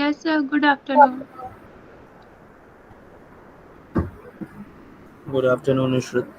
Yes, sir. Good afternoon. Good afternoon, Ishrat.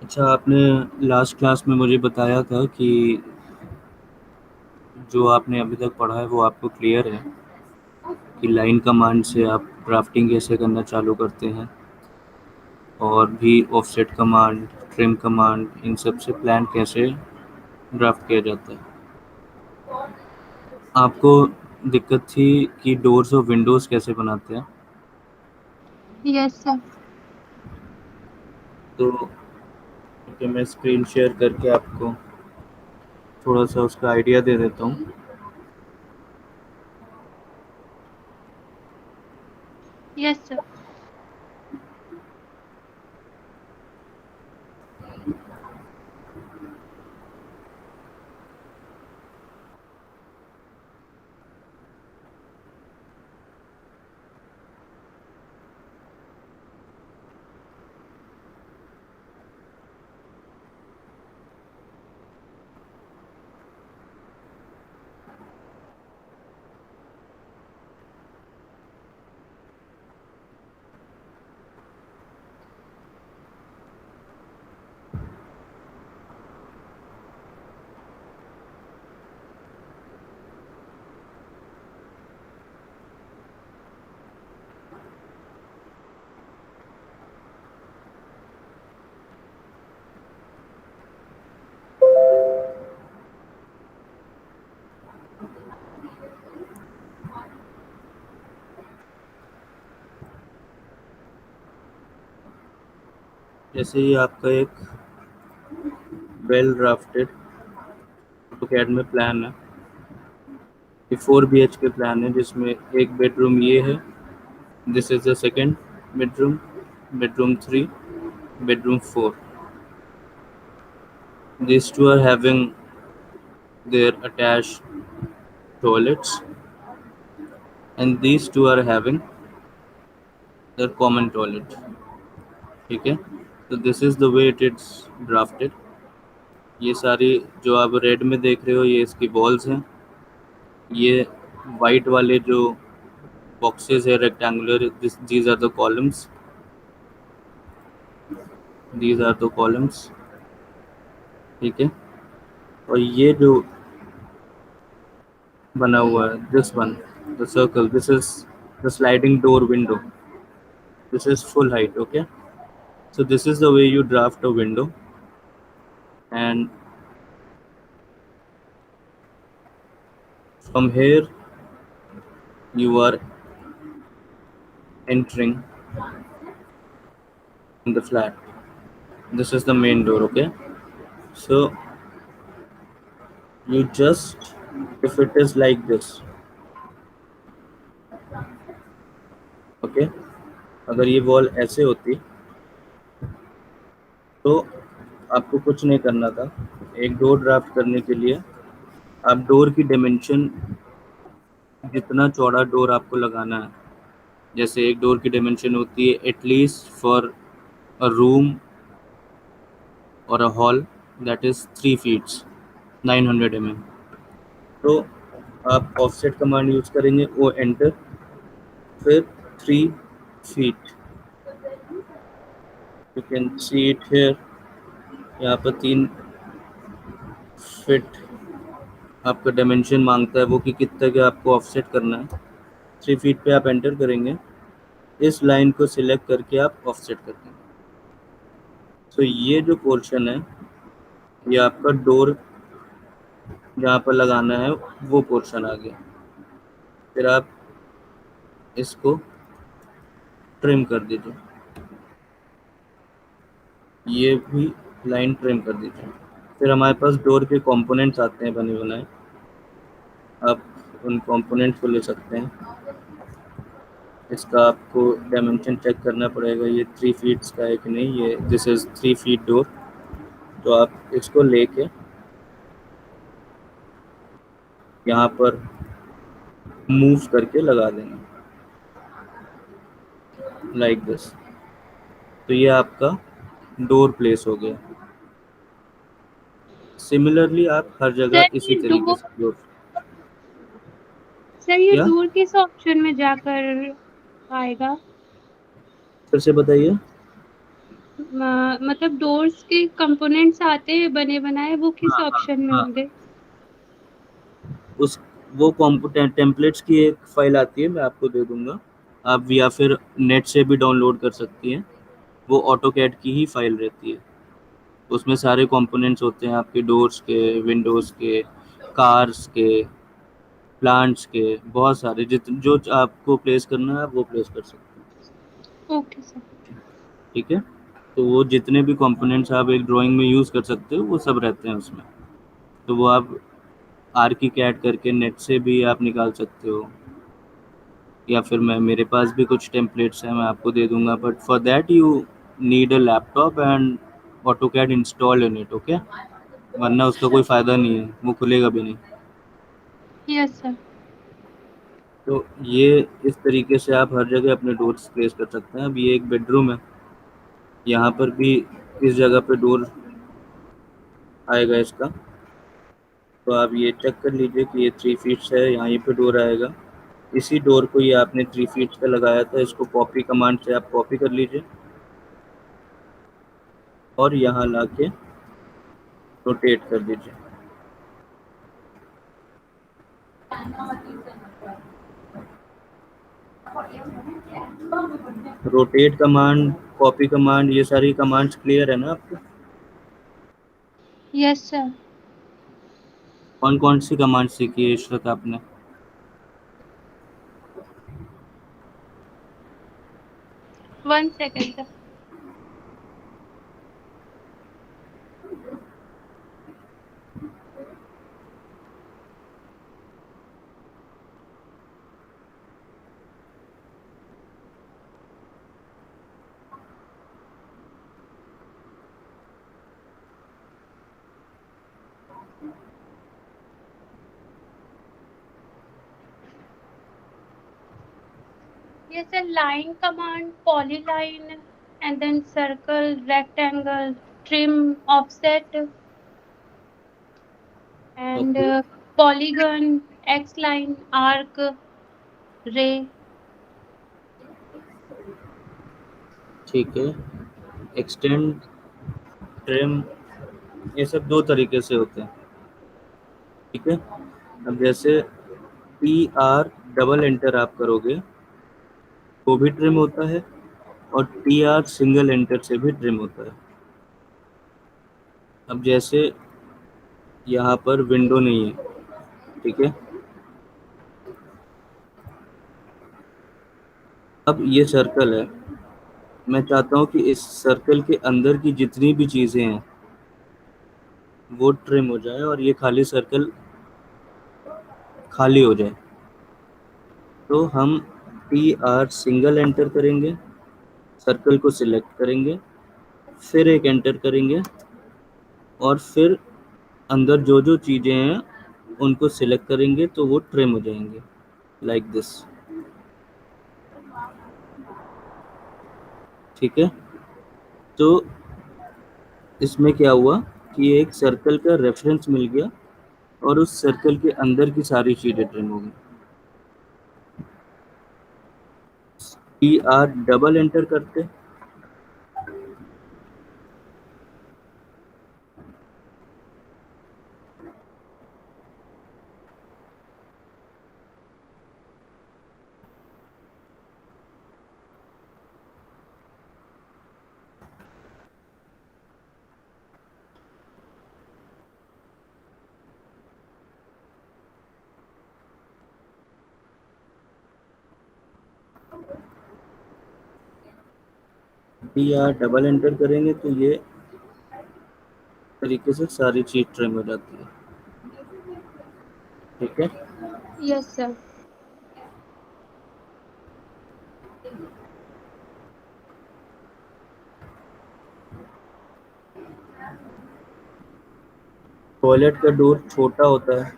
अच्छा, आपने last class में मुझे बताया था कि जो आपने अभी तक पढ़ा है वो आपको क्लियर है कि लाइन कमांड से आप ड्राफ्टिंग कैसे करना चालू करते हैं और भी ऑफसेट कमांड, ट्रिम कमांड, इन सब से प्लान कैसे ड्राफ्ट किया जाता है। आपको दिक्कत थी कि डोर्स और विंडोज़ कैसे बनाते हैं, Yes, sir. तो ओके, मैं स्क्रीन शेयर करके आपको थोड़ा सा उसका आइडिया दे देता हूँ। Yes, sir. जैसे ही आपका एक वेल ड्राफ्टेड ऑटोकैड में प्लान है, ये 4 BHK प्लान है जिसमें एक बेडरूम ये है, this is the second bedroom, bedroom 3, bedroom 4. These two are having their attached toilets, and these two are having their common toilet. ठीक है, तो this is the way it is drafted. ये सारी जो आप रेड में देख रहे हो ये इसकी वॉल्स हैं, ये वाइट वाले जो बॉक्सेस है rectangular, these are the columns, these are the columns. ठीक है, और ये जो बना हुआ है, this one, the circle, this is the sliding door window, this is full height. Okay, so this is the way you draft a window, and from here you are entering in the flat. This is the main door. Okay, so you just, if it is like this, okay, अगर ये wall ऐसे होती तो आपको कुछ नहीं करना था। एक डोर ड्राफ्ट करने के लिए आप डोर की डायमेंशन, जितना चौड़ा डोर आपको लगाना है, जैसे एक डोर की डायमेंशन होती है एटलीस्ट फॉर अ रूम और अ hall, that is 3 feet 900 mm। तो आप ऑफसेट कमांड यूज करेंगे, ओ एंटर, फिर 3 feet, you can see it here, यहाँ पर 3 feet आपका डायमेंशन मांगता है वो कि कितने का आपको ऑफसेट करना है। 3 feet पे आप एंटर करेंगे, इस लाइन को सिलेक्ट करके आप ऑफसेट कर देंगे। तो ये जो पोर्शन है ये आपका डोर जहाँ पर लगाना है वो पोर्शन आ गया। फिर आप इसको ट्रिम कर दीजिए, ये भी लाइन ट्रिम कर दीजिए। फिर हमारे पास डोर के कंपोनेंट्स आते हैं बने बनाए, आप उन कंपोनेंट्स को ले सकते हैं। इसका आपको डायमेंशन चेक करना पड़ेगा, ये 3 फीट्स का है कि नहीं। ये दिस इज़ 3 फीट डोर। तो आप इसको लेके यहाँ पर मूव करके लगा देंगे लाइक दिस। तो ये आपका डोर प्लेस हो गया। सिमिलरली आप हर सर जगह इसी ये तरीके डोर से डोर। सर ये क्या डोर किस ऑप्शन में जाकर आएगा? फिर से बताइए। मतलब डोर्स के कंपोनेंट्स आते हैं बने बनाए, वो किस हाँ हाँ ऑप्शन में हाँ, होंगे? उस वो कॉम्पोनेंट टेम्पलेट्स की एक फाइल आती है, मैं आपको दे दूंगा। आप या फिर नेट से भी डाउनलोड कर सकती हैं। वो ऑटोकैड की ही फाइल रहती है। उसमें सारे कंपोनेंट्स होते हैं आपके डोर्स के, विंडोज़ के, कार्स के, प्लांट्स के, बहुत सारे जो आपको प्लेस करना है आप वो प्लेस कर सकते ओके सर। हैं। ठीक है। तो वो जितने भी कंपोनेंट्स आप एक ड्राइंग में यूज़ कर सकते हो वो सब रहते हैं उसमें। तो वो आप आर्की कैड करके नेट से भी आप निकाल सकते हो, या फिर मेरे पास भी कुछ टेम्पलेट्स हैं, मैं आपको दे दूंगा। But for that you need a laptop and AutoCAD install in it. Okay, वरना उसका कोई फ़ायदा नहीं है, वो खुलेगा भी नहीं। Yes sir. तो ये इस तरीके से आप हर जगह अपने डोर्स प्लेस कर सकते हैं। अब ये एक बेडरूम है, यहाँ पर भी इस जगह पे डोर आएगा इसका। तो आप ये चेक कर लीजिए कि ये 3 फीट्स है, यहाँ पे डोर आएगा। इसी डोर को ये आपने 3 फीट्स का लगाया था, इसको कॉपी कमांड से आप कॉपी कर लीजिए और यहाँ लाके रोटेट कर दीजिए। रोटेट कमांड, कॉपी कमांड, ये सारी कमांड्स क्लियर है ना आपको? Yes sir. कौन कौन सी कमांड सीखी है इशरत आपने? One second sir. Yes, a line command, polyline, and then circle, rectangle, trim, offset, and okay, polygon, X line, arc, ray. ठीक है। एक्सटेंड, ट्रिम, ये सब दो तरीके से होते हैं। ठीक है। अब जैसे टी आर डबल एंटर आप करोगे तो भी ट्रिम होता है, और टी आर सिंगल एंटर से भी ट्रिम होता है। अब जैसे यहाँ पर विंडो नहीं है, ठीक है। अब ये सर्कल है, मैं चाहता हूँ कि इस सर्कल के अंदर की जितनी भी चीज़ें हैं वो ट्रिम हो जाए और ये खाली सर्कल खाली हो जाए। तो हम टी आर सिंगल एंटर करेंगे, सर्कल को सिलेक्ट करेंगे, फिर एक एंटर करेंगे, और फिर अंदर जो जो चीज़ें हैं उनको सिलेक्ट करेंगे तो वो ट्रिम हो जाएंगे लाइक दिस। ठीक है। तो इसमें क्या हुआ कि एक सर्कल का रेफरेंस मिल गया और उस सर्कल के अंदर की सारी चीज़ें ट्रिम हो गई। टी आर डबल एंटर करते, टी आर डबल एंटर करेंगे तो ये तरीके से सारी चीज़ ट्रिम हो जाती है। ठीक है। Yes, sir. टॉयलेट का डोर छोटा होता है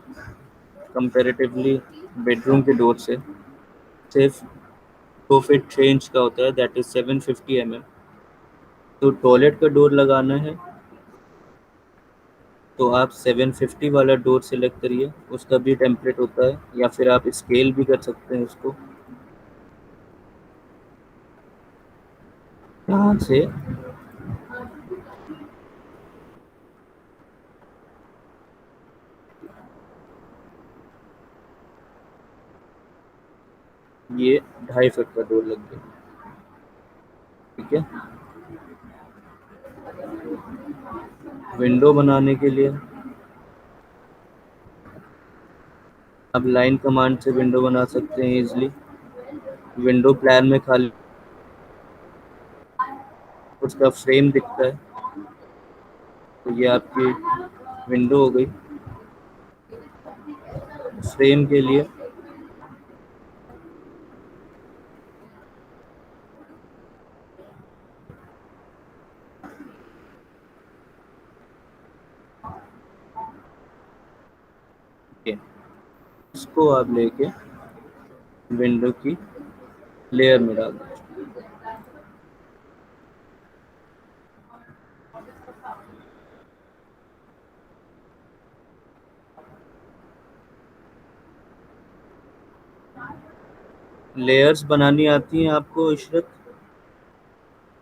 कंपैरेटिवली बेडरूम के डोर से, सिर्फ 2 फीट 6 इंच का होता है, दैट इज 750 mm। तो टॉयलेट का डोर लगाना है तो आप 750 वाला डोर सेलेक्ट करिए, उसका भी टेम्पलेट होता है, या फिर आप स्केल भी कर सकते हैं उसको। यहाँ से ये 2.5 फीट का डोर लग गया, ठीक है। विंडो बनाने के लिए आप लाइन कमांड से विंडो बना सकते हैं इजीली। विंडो प्लान में खाली उसका फ्रेम दिखता है, तो ये आपकी विंडो हो गई। फ्रेम के लिए ये इसको आप लेके विंडो की लेयर में डाल दीजिए। लेयर्स बनानी आती हैं आपको इशरत?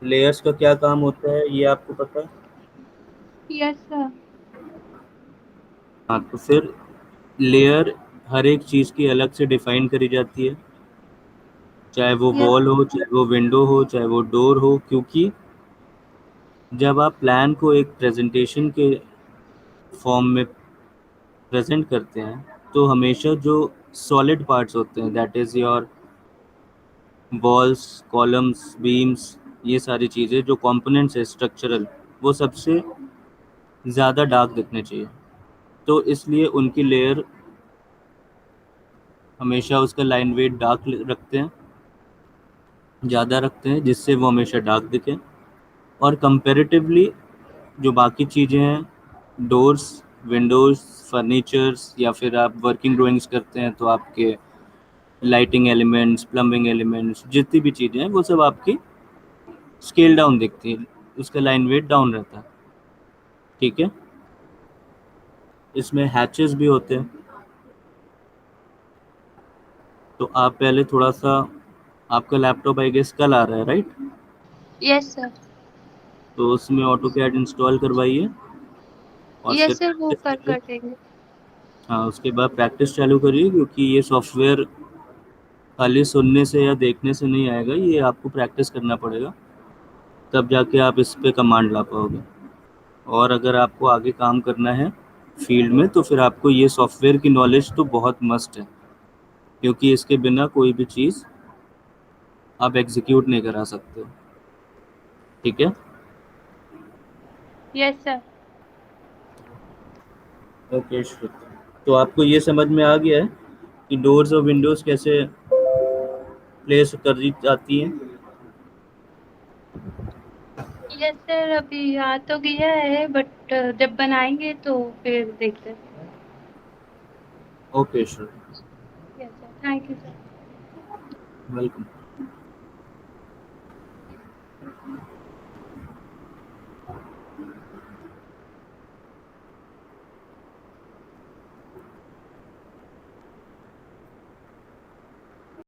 लेयर्स का क्या काम होता है ये आपको पता है? Yes sir. हाँ, तो फिर लेयर हर एक चीज़ की अलग से डिफाइन करी जाती है, चाहे वो यस। वॉल हो, चाहे वो विंडो हो, चाहे वो डोर हो, क्योंकि जब आप प्लान को एक प्रेजेंटेशन के फॉर्म में प्रेजेंट करते हैं तो हमेशा जो सॉलिड पार्ट्स होते हैं, that is your walls, columns, beams, ये सारी चीज़ें जो कंपोनेंट्स है स्ट्रक्चरल, वो सबसे ज़्यादा डार्क दिखने चाहिए। तो इसलिए उनकी लेयर हमेशा उसका लाइन वेट डार्क रखते हैं, ज़्यादा रखते हैं, जिससे वो हमेशा डार्क दिखे। और कंपैरेटिवली जो बाकी चीज़ें हैं, डोर्स, विंडोज़, फर्नीचर्स, या फिर आप वर्किंग ड्राइंग्स करते हैं तो आपके लाइटिंग एलिमेंट्स, प्लम्बिंग एलिमेंट्स, जितनी भी चीज़ें हैं वो सब आपकी स्केल डाउन दिखती है, उसका लाइन वेट डाउन रहता है, ठीक है। इसमें हैचेस भी होते हैं, तो आप पहले थोड़ा सा, आपका लैपटॉप आई गेस कल आ रहा है, राइट? Yes sir. तो उसमें ऑटो कैड इंस्टॉल करवाइए और फिर यस सर, वो प्रैक्टिस कर करिए। कर देंगे। हाँ, उसके बाद प्रैक्टिस चालू करिए, क्योंकि ये सॉफ्टवेयर खाली सुनने से या देखने से नहीं आएगा, ये आपको प्रैक्टिस करना पड़ेगा, तब जाके आप इस पे कमांड ला पाओगे। और अगर आपको आगे काम करना है फील्ड में, तो फिर आपको ये सॉफ्टवेयर की नॉलेज तो बहुत मस्ट है, क्योंकि इसके बिना कोई भी चीज़ आप एग्जीक्यूट नहीं करा सकते, ठीक है। Yes sir. ओके श्रुत, तो आपको ये समझ में आ गया है कि डोर्स और विंडोज़ कैसे प्लेस करी जाती हैं? यस सर, अभी आ तो गया है बट जब बनाएंगे तो फिर देखते हैं। ओके श्रुत, yes sir, thank you sir. Welcome.